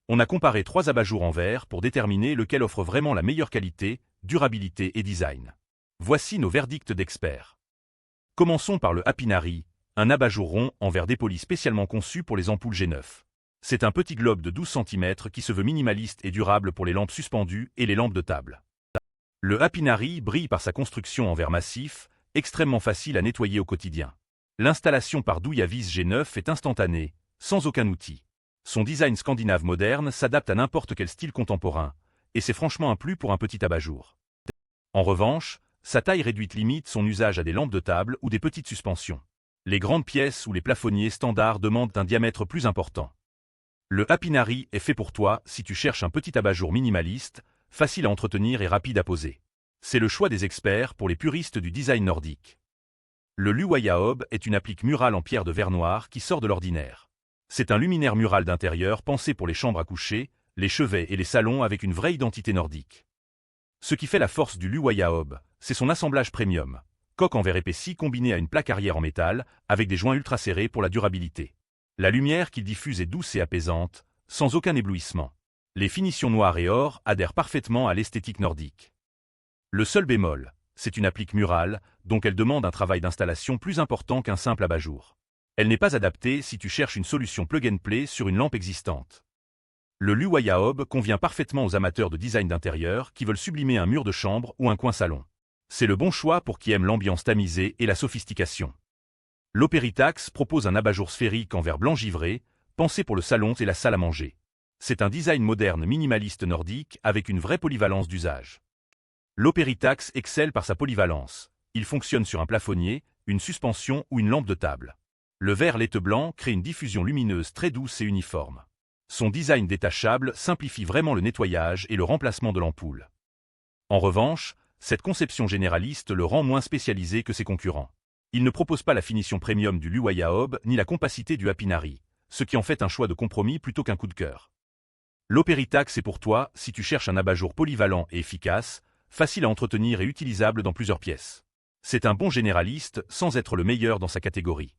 On a comparé 3 abat-jours en verre pour déterminer lequel offre vraiment la meilleure qualité, durabilité et design. Voici nos verdicts d'experts. Commençons par le Apinari, un abat-jour rond en verre dépoli spécialement conçu pour les ampoules G9. C'est un petit globe de 12 cm qui se veut minimaliste et durable pour les lampes suspendues et les lampes de table. Le Apinari brille par sa construction en verre massif, extrêmement facile à nettoyer au quotidien. L'installation par douille à vis G9 est instantanée, sans aucun outil. Son design scandinave moderne s'adapte à n'importe quel style contemporain, et c'est franchement un plus pour un petit abat-jour. En revanche, sa taille réduite limite son usage à des lampes de table ou des petites suspensions. Les grandes pièces ou les plafonniers standards demandent un diamètre plus important. Le Apinari est fait pour toi si tu cherches un petit abat-jour minimaliste, facile à entretenir et rapide à poser. C'est le choix des experts pour les puristes du design nordique. Le Luwaya Hob est une applique murale en pierre de verre noir qui sort de l'ordinaire. C'est un luminaire mural d'intérieur pensé pour les chambres à coucher, les chevets et les salons avec une vraie identité nordique. Ce qui fait la force du Luwaya Hob, c'est son assemblage premium. Coque en verre épaissi combinée à une plaque arrière en métal, avec des joints ultra serrés pour la durabilité. La lumière qu'il diffuse est douce et apaisante, sans aucun éblouissement. Les finitions noires et or adhèrent parfaitement à l'esthétique nordique. Le seul bémol, c'est une applique murale, donc elle demande un travail d'installation plus important qu'un simple abat-jour. Elle n'est pas adaptée si tu cherches une solution plug-and-play sur une lampe existante. Le Luwaya Hob convient parfaitement aux amateurs de design d'intérieur qui veulent sublimer un mur de chambre ou un coin salon. C'est le bon choix pour qui aime l'ambiance tamisée et la sophistication. L'Operitax propose un abat-jour sphérique en verre blanc givré, pensé pour le salon et la salle à manger. C'est un design moderne minimaliste nordique avec une vraie polyvalence d'usage. L'Operitax excelle par sa polyvalence. Il fonctionne sur un plafonnier, une suspension ou une lampe de table. Le verre laiteux blanc crée une diffusion lumineuse très douce et uniforme. Son design détachable simplifie vraiment le nettoyage et le remplacement de l'ampoule. En revanche, cette conception généraliste le rend moins spécialisé que ses concurrents. Il ne propose pas la finition premium du Luwaya Hob ni la compacité du Apinari, ce qui en fait un choix de compromis plutôt qu'un coup de cœur. L'Operitax est pour toi si tu cherches un abat-jour polyvalent et efficace, facile à entretenir et utilisable dans plusieurs pièces. C'est un bon généraliste sans être le meilleur dans sa catégorie.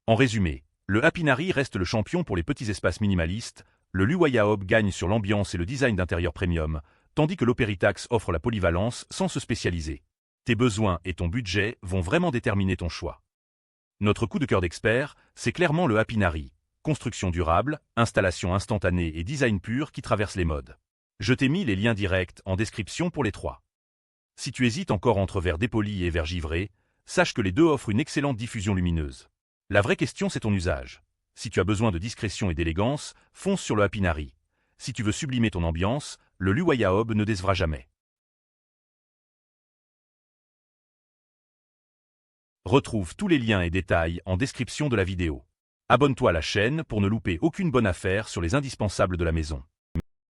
En résumé, le Apinari reste le champion pour les petits espaces minimalistes, le Luwaya Hob gagne sur l'ambiance et le design d'intérieur premium, tandis que l'Operitax offre la polyvalence sans se spécialiser. Tes besoins et ton budget vont vraiment déterminer ton choix. Notre coup de cœur d'expert, c'est clairement le Apinari. Construction durable, installation instantanée et design pur qui traverse les modes. Je t'ai mis les liens directs en description pour les 3. Si tu hésites encore entre verre dépoli et verre givré, sache que les deux offrent une excellente diffusion lumineuse. La vraie question c'est ton usage. Si tu as besoin de discrétion et d'élégance, fonce sur le Apinari. Si tu veux sublimer ton ambiance, le Luwaya Hob ne décevra jamais. Retrouve tous les liens et détails en description de la vidéo. Abonne-toi à la chaîne pour ne louper aucune bonne affaire sur les indispensables de la maison.